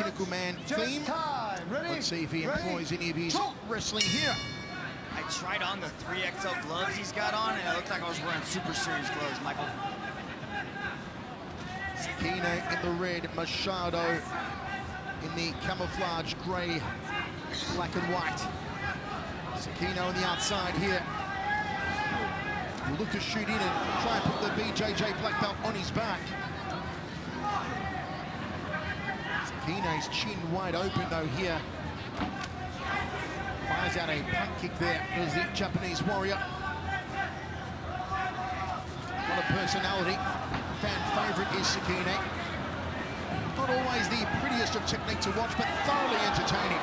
Pinnacle Man theme. Let's see if he employs any of his wrestling here. I tried on the 3XL gloves he's got on, and it looked like I was wearing Super Series gloves, Michael. Sekine in the red, Machado in the camouflage grey, black and white. Sekine on the outside here. Will look to shoot in and try and put the BJJ black belt on his back. Sekine's chin wide open though here. Fires out a punt kick there as the Japanese warrior. What a personality. Fan favourite is Sekine. Not always the prettiest of technique to watch, but thoroughly entertaining.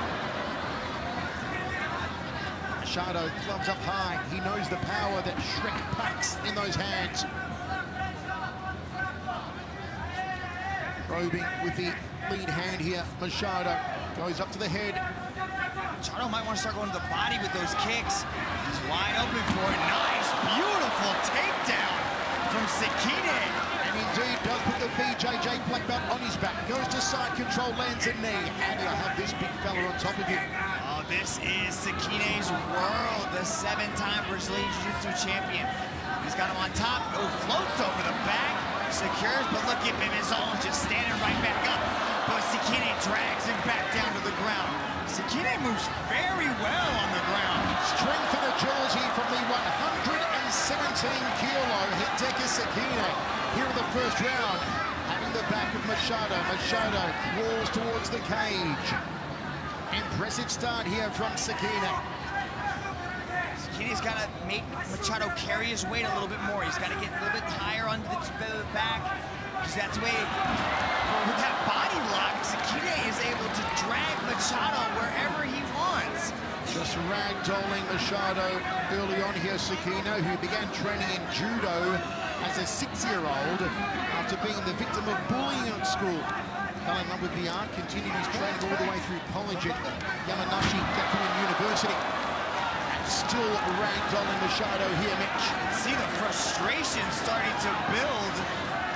Machado, gloves up high. He knows the power that Shrek packs in those hands. Probing with the lead hand here. Machado goes up to the head. Machado might want to start going to the body with those kicks. He's wide open for it. Nice, beautiful takedown from Sekine. And indeed does put the BJJ black belt on his back. Goes to side control, lands a knee. And he'll have this big fella on top of him. Oh, this is Sekine's world, the 7-time Brazilian Jiu-Jitsu champion. He's got him on top. Oh, floats over the back. Secures, but look at him, his own just standing right back up. But Sekine drags him back down to the ground. Sekine moves very well on the ground. Strength and agility from the 117-kilo Hideki Sekine here in the first round. Having the back of Machado. Machado rolls towards the cage. Impressive start here from Sekine. Sekine's got to make Machado carry his weight a little bit more. He's got to get a little bit higher onto the back, because that's the way, with that body lock, Sekine is able to drag Machado wherever he wants. Just ragdolling Machado early on here. Sekine, who began training in judo as a 6-year-old after being the victim of bullying at school. Fell in love with the art, continued his training all the way through college at Yamanashi Gakuin University. And still ragdolling Machado here, Mitch. See the frustration starting to build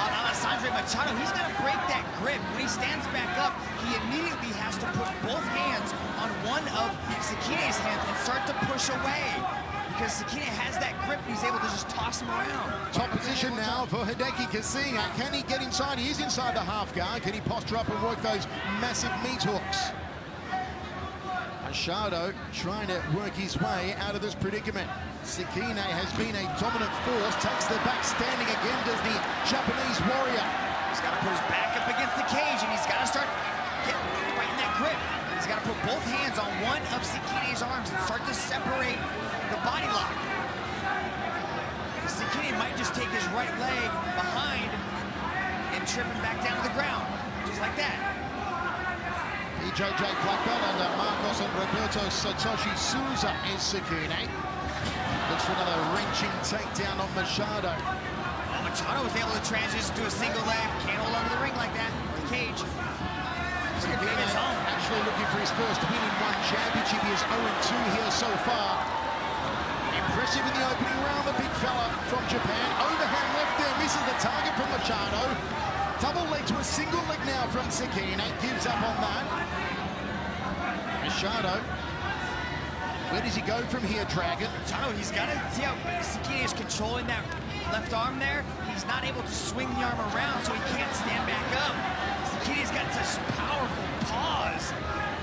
on Alessandro Machado. He's got to break that grip. When he stands back up, he immediately has to put both hands on one of Sekine's hands and start to push away, because Sekine has that grip and he's able to just toss him around. Top position now for Hideki Kasinga. Can he get inside? He is inside the half guard. Can he posture up and work those massive meat hooks? Machado trying to work his way out of this predicament. Sekine has been a dominant force, takes the back, standing again, does the Japanese warrior. He's got to put his back up against the cage, and he's got to start fighting that grip. He's got to put both hands on one of Sekine's arms and start to separate the body lock. Sekine might just take his right leg behind and trip him back down to the ground, just like that. BJJ black belt under Marcos and Roberto Satoshi Souza is Sekine. Looks for another wrenching takedown on Machado. Well, Machado was able to transition to a single leg. Can't hold on to the ring like that, the cage. Sekine actually looking for his first win in one championship. He is 0-2 here so far. Impressive in the opening round, the big fella from Japan. Overhand left there, misses the target from Machado. Double leg to a single leg now from Sekine. Gives up on that. Machado. Where does he go from here, Dragon? Machado, he's got to see how Sekine is controlling that left arm there. He's not able to swing the arm around, so he can't stand back up. Sekine's got such powerful paws.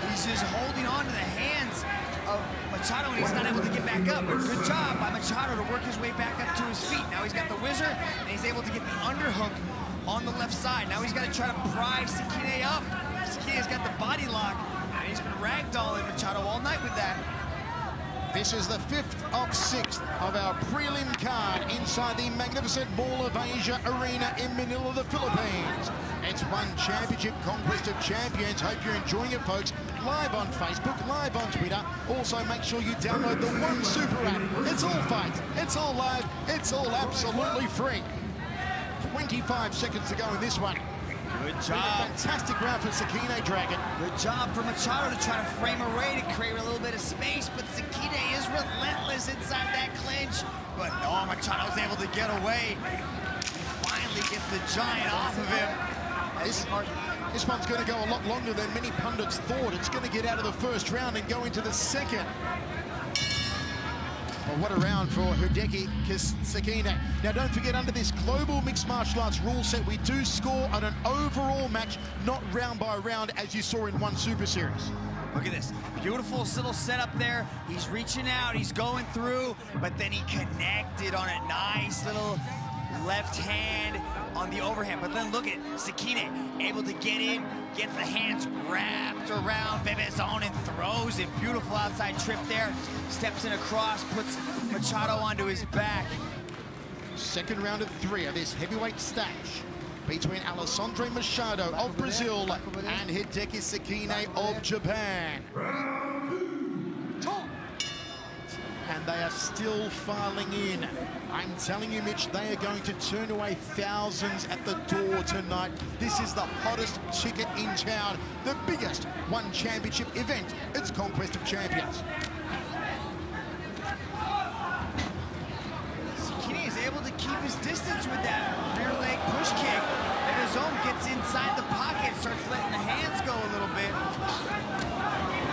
He's just holding on to the hands of Machado, and he's not able to get back up. Good job by Machado to work his way back up to his feet. Now he's got the whizzer, and he's able to get the underhook on the left side. Now he's got to try to pry Sekine up. Sekine's got the body lock, and he's been ragdolling Machado all night with that. This is the 5th of 6th of our prelim card inside the magnificent Mall of Asia Arena in Manila, the Philippines. It's one championship, conquest of champions. Hope you're enjoying it, folks. Live on Facebook, live on Twitter. Also, make sure you download the One Super app. It's all fight, it's all live, it's all absolutely free. 25 seconds to go in this one. Good job. Fantastic round for Sekine, Dragon. Good job for Machado to try to frame a way to create a little bit of space, but Sekine is relentless inside that clinch. But no, Machado's able to get away. He finally gets the giant off of him. This one's going to go a lot longer than many pundits thought. It's going to get out of the first round and go into the second. Well, what a round for Hideki Sekine. Now, don't forget, under this global mixed martial arts rule set, we do score on an overall match, not round by round, as you saw in one Super Series. Look at this, beautiful little setup there. He's reaching out, he's going through, but then he connected on a nice little left hand on the overhand. But then look at Sekine, able to get in, gets the hands wrapped around Bebezon and throws it. Beautiful outside trip there. Steps in across, puts Machado onto his back. Second round of 3 of this heavyweight stash between Alessandro Machado of Brazil and Hideki Sekine of Japan. And they are still filing in. I'm telling you, Mitch, they are going to turn away thousands at the door tonight. This is the hottest ticket in town, the biggest one championship event. It's Conquest of Champions. Sekine is able to keep his distance with that rear leg push kick. Bebezon gets inside the pocket, starts letting the hands go a little bit.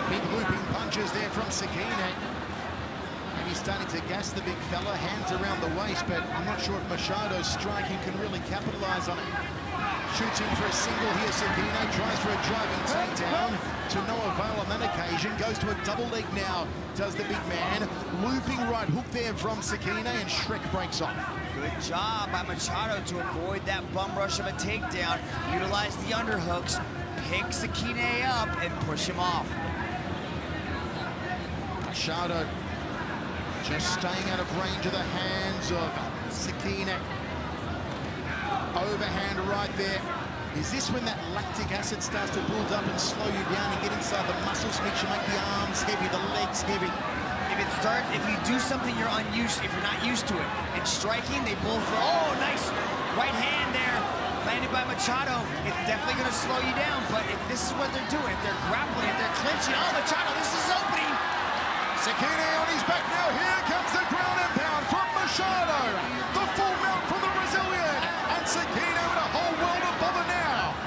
Big looping punches there from Sekine. And he's starting to gas the big fella, hands around the waist, but I'm not sure if Machado's striking can really capitalize on it. Shoots in for a single here, Sekine tries for a driving takedown, to no avail on that occasion, goes to a double leg now, does the big man. Looping right hook there from Sekine, and Shrek breaks off. Good job by Machado to avoid that bum rush of a takedown, utilize the underhooks, pick Sekine up, and push him off. Machado just staying out of range of the hands of Sekine. Overhand right there. Is this when that lactic acid starts to build up and slow you down and get inside the muscles, makes you make the arms heavy, the legs heavy? If you do something if you're not used to it, and striking, they both, oh, nice right hand there, landed by Machado. It's definitely going to slow you down, but if this is what they're doing, if they're grappling, if they're clinching, oh, Machado, this is opening. Sekine on his back now. Here comes the ground and pound from Machado. The full mount from the Brazilian. And Sekine with a whole world above it now.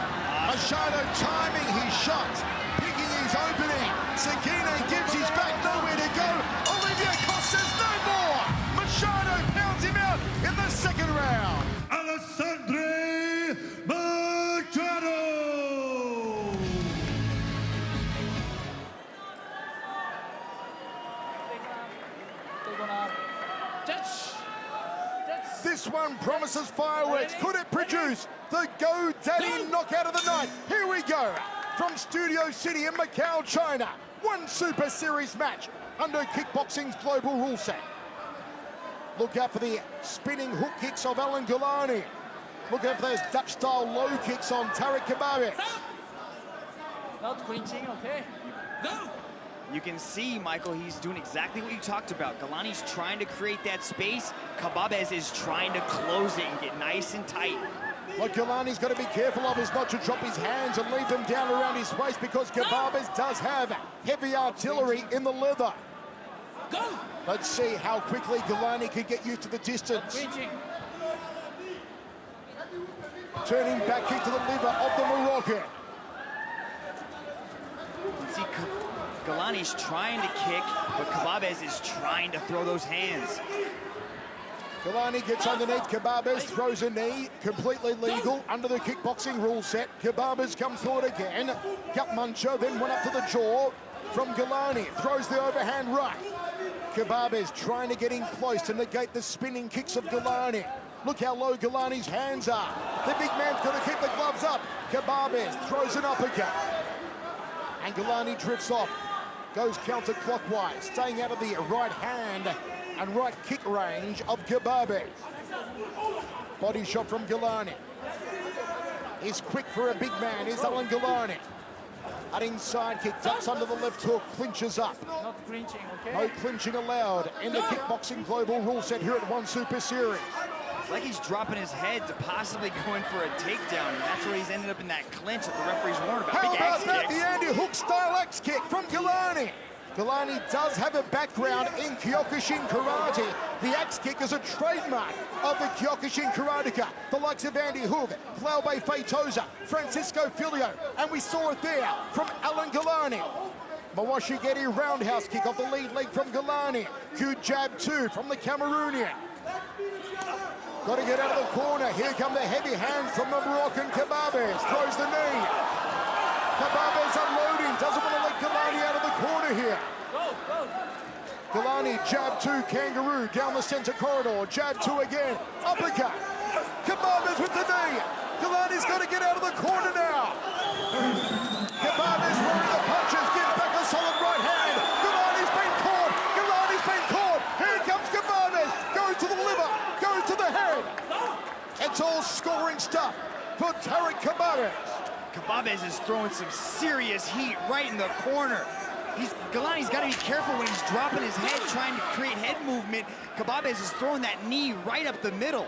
Machado timing his shots, picking his opening. Sekine gives his back, nowhere to go. Olivier Coste says no more. Machado pounds him out in the second round. Alessandro Machado! This one promises fireworks. Could it produce the GoDaddy knockout of the night? Here we go. From Studio City in Macau, China. One Super Series match under kickboxing's global rule set. Look out for the spinning hook kicks of Alan Gulani. Look out for those Dutch-style low kicks on Tarik Khbabez. Not clinching, okay? Go! You can see, Michael, he's doing exactly what you talked about. Galani's trying to create that space. Khbabez is trying to close it and get nice and tight. What Gulani's got to be careful of is not to drop his hands and leave them down around his waist, because Khbabez does have heavy artillery in the leather. Go! Let's see how quickly Gulani can get used to the distance. Clinching. Turning back kick to the liver of the Moroccan. You can see Galani's trying to kick, but Khbabez is trying to throw those hands. Gulani gets underneath Khbabez, throws a knee, completely legal under the kickboxing rule set. Khbabez comes forward again. Gut muncher, then went up to the jaw from Gulani. Throws the overhand right. Khbabez trying to get in close to negate the spinning kicks of Gulani. Look how low Gulani's hands are. The big man's got to keep the gloves up. Khbabez throws an uppercut. And Gulani drifts off. Goes counterclockwise, staying out of the right hand and right kick range of Khbabez. Body shot from Gulani. He's quick for a big man, is Alan Gulani. An inside kick, ducks under the left hook, clinches up. Not clinching, okay? No clinching allowed in the kickboxing global rule set here at One Super Series. It's like he's dropping his head to possibly go in for a takedown, and that's where he's ended up in that clinch that the referee's warned about. How Big about axe that? kick. The Andy Hook style X kick from Gulani. Galani does have a background in Kyokushin karate. The axe kick is a trademark of the Kyokushin karateka. The likes of Andy Hook, Flaube Feitosa, Francisco Filio, and we saw it there from Alan Galani. Mawashigeti roundhouse kick off the lead leg from Galani. Q jab 2 from the Cameroonian. Got to get out of the corner. Here come the heavy hands from the Moroccan Kababes. Throws the knee. Kababes unloading. Doesn't want to let Galani out of the corner here. Galani, jab 2, kangaroo, down the center corridor. Jab 2 again. Uppercut. Kababes with the knee. Galani's got to get out of the corner now. Kababes rolling the punches. Gives back a solid right hand. Galani's been caught. Galani's been caught. Here comes Kababes. Goes to the liver. Goes to the head. It's all scoring stuff for Tarek Kababes. Kababes is throwing some serious heat right in the corner. Galani's got to be careful when he's dropping his head, trying to create head movement. Kababes is throwing that knee right up the middle.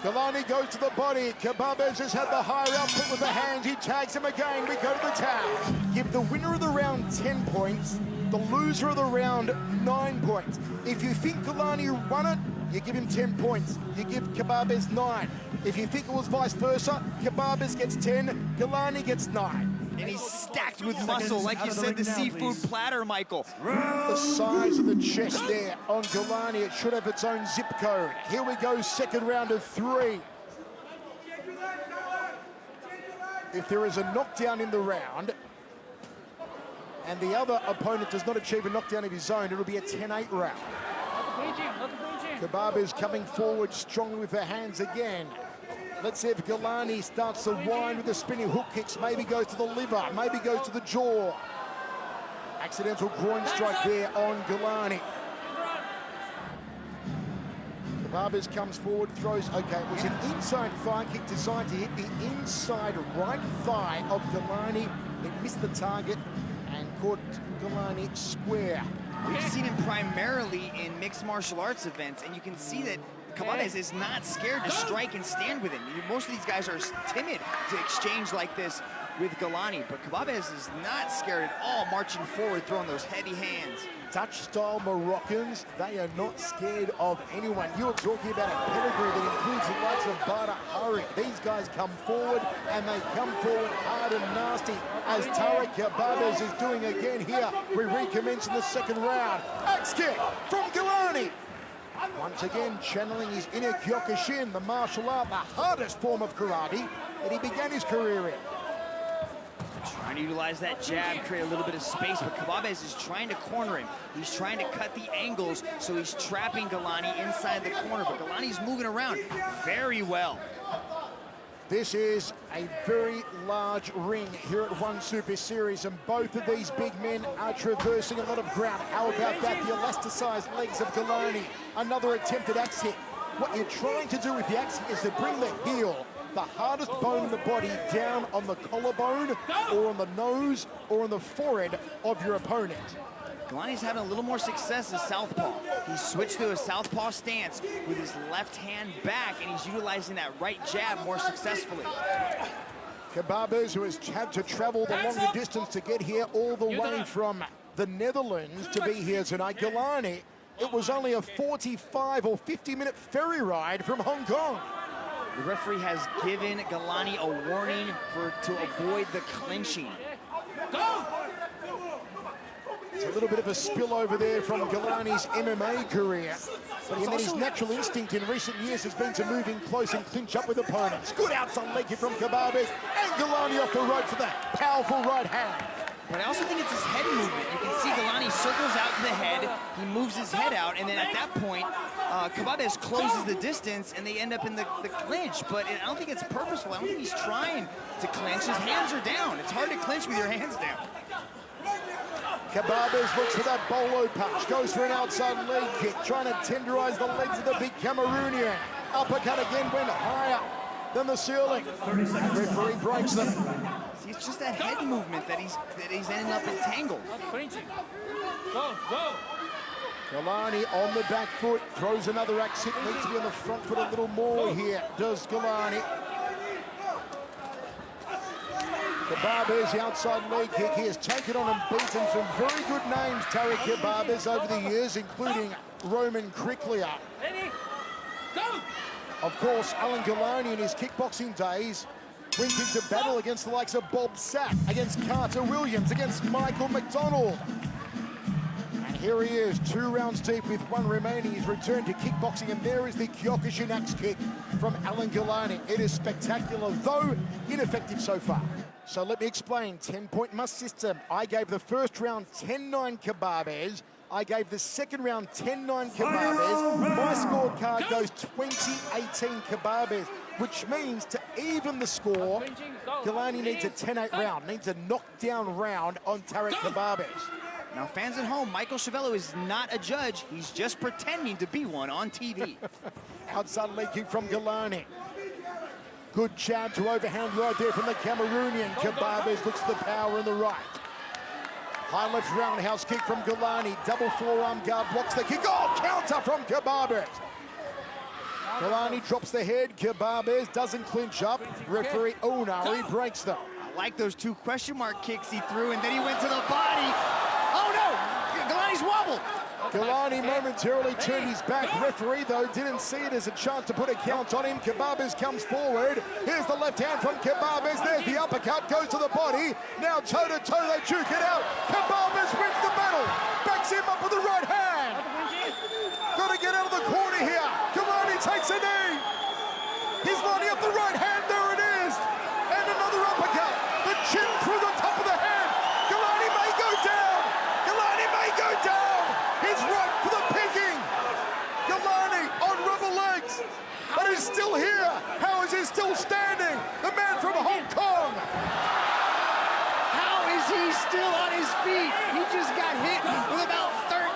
Galani goes to the body. Kababes has had the higher output with the hands. He tags him again. We go to the tag. Give the winner of the round 10 points, the loser of the round 9 points. If you think Galani won it, you give him 10 points. You give Kababes 9. If you think it was vice versa, Kababes gets 10, Galani gets 9. And he's stacked with muscle, like you said, the seafood platter, Michael. The size of the chest there on Galani, it should have its own zip code. Here we go, second round of 3. If there is a knockdown in the round, and the other opponent does not achieve a knockdown of his own, it'll be a 10-8 round. Kababes coming forward strongly with her hands again. Let's see if Galani starts to wind with the spinning hook kicks. Maybe goes to the liver, maybe goes to the jaw. Accidental groin strike there on Galani. Kababes comes forward, throws, okay, it was an inside thigh kick designed to hit the inside right thigh of Galani. It missed the target and caught Galani square. We've seen him primarily in mixed martial arts events, and you can see that Kababes is not scared to strike and stand with him. Most of these guys are timid to exchange like this with Galani, but Kababes is not scared at all, marching forward, throwing those heavy hands. Dutch-style Moroccans, they are not scared of anyone. You're talking about a pedigree that includes the likes of Bada Hari. These guys come forward, and they come forward hard and nasty, as Tarek Kababes is doing again here. We recommence in the second round. Axe kick from Galani. Once again, channeling his inner Kyokushin, the martial art, the hardest form of karate that he began his career in. Trying to utilize that jab, create a little bit of space, but Kababes is trying to corner him. He's trying to cut the angles, so he's trapping Galani inside the corner, but Galani's moving around very well. This is a very large ring here at One Super Series, and both of these big men are traversing a lot of ground. How about that? The elasticized legs of Galani. Another attempted axe hit. What you're trying to do with the axe hit is to bring the heel, the hardest bone in the body, down on the collarbone or on the nose or on the forehead of your opponent. Galani's having a little more success as southpaw. He's switched to a southpaw stance with his left hand back, and he's utilizing that right jab more successfully. Kababes, who has had to travel the longer distance to get here all the way from the Netherlands to be here tonight. Galani, it was only a 45 or 50-minute ferry ride from Hong Kong. The referee has given Galani a warning to avoid the clinching. It's a little bit of a spillover there from Galani's MMA career. But his natural instinct in recent years has been to move in close and clinch up with opponents. Good outside leg kick from Kababes, and Galani off the rope for that powerful right hand. But I also think it's his head movement. You can see Galani circles out to the head, he moves his head out, and then at that point, Kababes closes the distance, and they end up in the clinch. But I don't think it's purposeful. I don't think he's trying to clinch. His hands are down. It's hard to clinch with your hands down. Kababes looks for that bolo punch, goes for an outside leg kick, trying to tenderize the legs of the big Cameroonian. Uppercut again went higher than the ceiling. Referee breaks them. See, it's just that head movement that he's ending up entangled. Go, go. Galani on the back foot, throws another axe hit, needs to be on the front foot a little more here, does Galani. Kebabes, the outside leg kick. He has taken on and beaten some very good names, Tariq Kebabes, over the years, including Roman Kriklia. Ready? Go! Of course, Alan Galani in his kickboxing days went into battle against the likes of Bob Sapp, against Carter Williams, against Michael McDonald. And here he is, 2 rounds deep with 1 remaining. He's returned to kickboxing, and there is the Kyokushin axe kick from Alan Galani. It is spectacular, though ineffective so far. So let me explain, 10-point must system. I gave the first round 10-9 Kebabes. I gave the second round 10-9 Kebabes. My scorecard goes 20-18 Kebabes, which means to even the score, Galani needs a 10-8 round, needs a knockdown round on Tariq Kebabes. Now, fans at home, Michael Schiavello is not a judge. He's just pretending to be one on TV. Outside leg kick from Galani. Good jab to overhand right there from the Cameroonian. Kebabes looks at the power in the right. High left roundhouse kick from Galani. Double forearm guard blocks the kick. Oh, counter from Kebabes. Galani drops the head. Kebabes doesn't clinch up. Referee Unari breaks them. I like those 2 question mark kicks he threw, and then he went to the body. Oh, no! Galani's wobbled. Galani momentarily turned his back. Referee, though, didn't see it as a chance to put a count on him. Kebabes comes forward. Here's the left hand from Kebabes. There's the uppercut, goes to the body. Now toe-to-toe, they juke it out. Kebabes wins the battle. Backs him up with the right hand. Got to get out of the corner here. Galani takes a knee. He's lining up the right hand. There it is. And another uppercut. The chin through the top of the head. Galani may go down. Galani may go down. He's right for the picking. Galani on rubber legs. But he's still here. How is he still standing? The man from Hong Kong. How is he still on his feet? He just got hit with about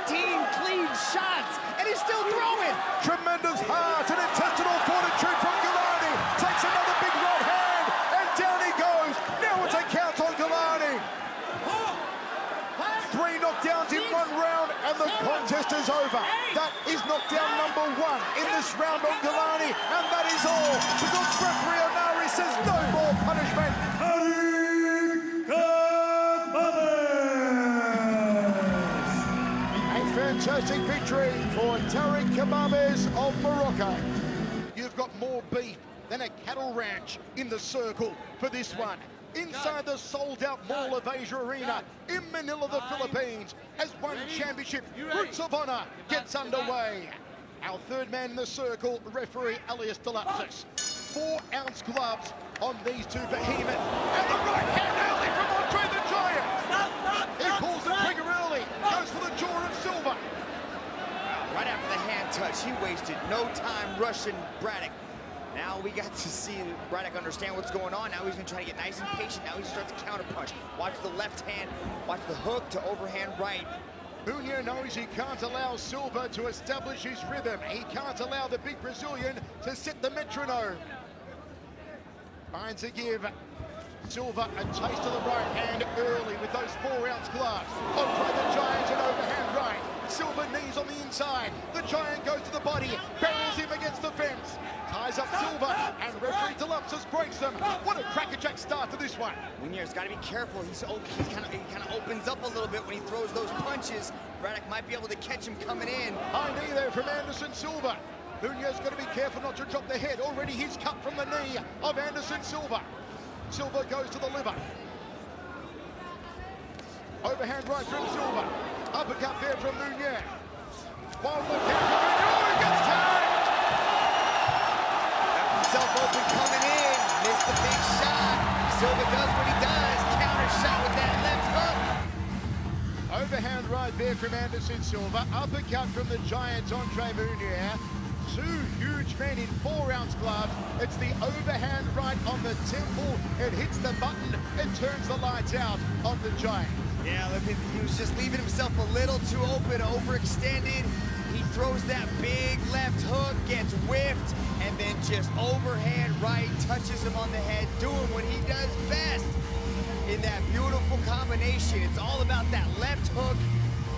13 clean shots, and he's still throwing. Tremendous heart and intestinal fortitude from Galani. Takes another big right hand, and down he goes. Now it's a count on Galani. 3 knockdowns in 1 round, and the contest is over. That is knockdown number 1 in this round on Galani, and that is all, because referee Unari says no more punishment. A fantastic victory for Tariq Kebabes of Morocco. You've got more beef than a cattle ranch in the circle for this one. Inside the sold-out Mall of Asia Arena in Manila, the Philippines, as one championship Roots of Honor gets underway. Our third man in the circle, referee Elias Delapsis. 4-ounce gloves on these 2 behemoths. And the right hand early from Andre the Giant. He pulls the trigger early, goes for the jaw of Silva. Right after the hand touch, he wasted no time rushing Braddock. Now we got to see Braddock understand what's going on. Now he's going to try to get nice and patient. Now he starts to counterpunch. Watch the left hand. Watch the hook to overhand right. Cunha knows he can't allow Silva to establish his rhythm. He can't allow the big Brazilian to set the metronome. Finds a give. Silva a taste of the right hand early with those 4-ounce gloves. Andre the Giant and overhand right. Silva knees on the inside. The Giant goes to the body, barrels him against the fence. Ties up Silva, and referee Delapsis breaks them. What a crackerjack start to this one. Munier's got to be careful. He kind of opens up a little bit when he throws those punches. Braddock might be able to catch him coming in. High knee there from Anderson Silva. Munier's got to be careful not to drop the head. Already he's cut from the knee of Anderson Silva. Silva goes to the liver. Overhand right from Silva. Uppercut there from Munier. One look out from Munier. He gets tied. Himself open coming in. Missed the big shot. Silva does what he does. Counter shot with that left hook. Overhand right there from Anderson Silva. Uppercut from the Giants, Andre Munier. 2 huge men in 4-ounce gloves. It's the overhand right on the temple. It hits the button. It turns the lights out on the Giant. Yeah, look, he was just leaving himself a little too open, overextended. He throws that big left hook, gets whiffed, and then just overhand right, touches him on the head, doing what he does best in that beautiful combination. It's all about that left hook,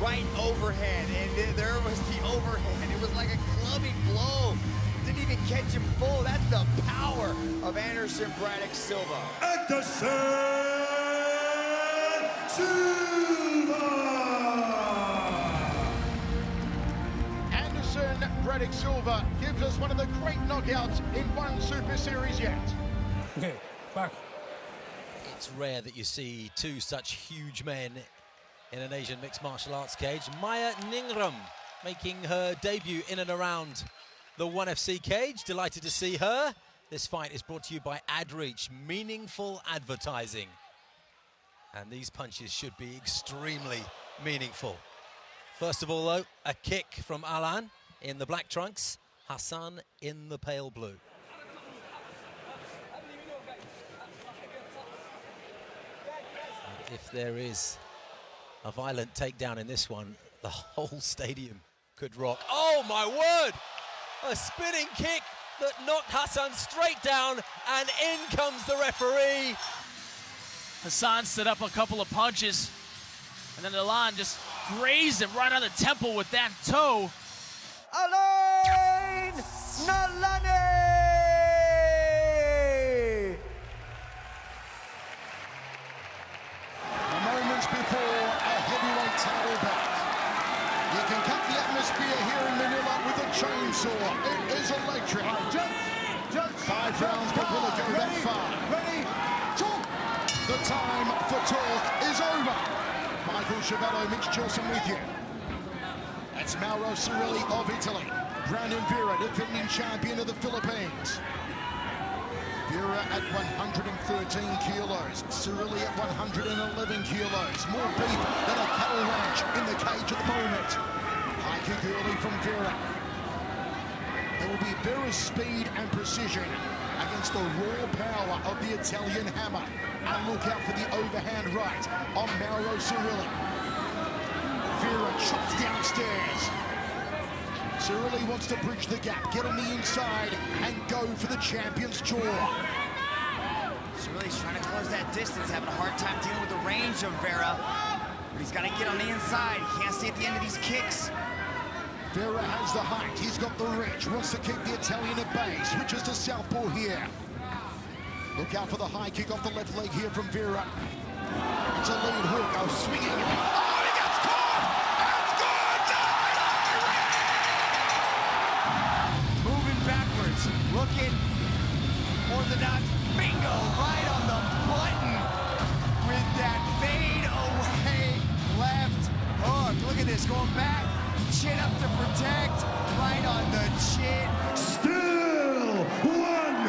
right overhand, and there was the overhand. It was like a clubbing blow. Didn't even catch him full. That's the power of Anderson Braddock Silva. Anderson Silva! Anderson Braddock Silva gives us one of the great knockouts in one Super Series yet. Okay, back. It's rare that you see two such huge men in an Asian mixed martial arts cage. Maya Ningrum making her debut in and around the 1FC cage. Delighted to see her. This fight is brought to you by AdReach, meaningful advertising. And these punches should be extremely meaningful. First of all, though, a kick from Alan in the black trunks, Hassan in the pale blue. And if there is a violent takedown in this one, the whole stadium could rock. Oh my word! A spinning kick that knocked Hassan straight down, and in comes the referee. Hassan set up a couple of punches, and then Alan just grazed him right on the temple with that toe. Alain Nalane! Moments before a heavyweight title bout. You can cut the atmosphere here in Manila with a chainsaw. It is electric. Just 5 rounds, but will it go that far? Ready, talk! The time for talk is over. Michael Chiavello, Mitch Chilson with you. That's Mauro Cirilli of Italy. Brandon Vera, defending champion of the Philippines. Vera at 113 kilos. Cirilli at 111 kilos. More beef than a cattle ranch in the cage at the moment. High kick early from Vera. There will be Vera's speed and precision against the raw power of the Italian hammer. And look out for the overhand right on Mauro Cirilli. Vera chops downstairs. Cirilli wants to bridge the gap, get on the inside, and go for the champion's jaw. Cirilli's trying to close that distance, having a hard time dealing with the range of Vera. But he's got to get on the inside. He can't stay at the end of these kicks. Vera has the height, he's got the reach, wants to keep the Italian at bay, switches to southpaw here. Look out for the high kick off the left leg here from Vera. It's a lead hook, swinging. Oh, he gets caught! It's good! Moving backwards, looking orthodox. Bingo! Right on the button with that fade away left hook. Look at this, going back, chin up to protect, right on the chin. Still one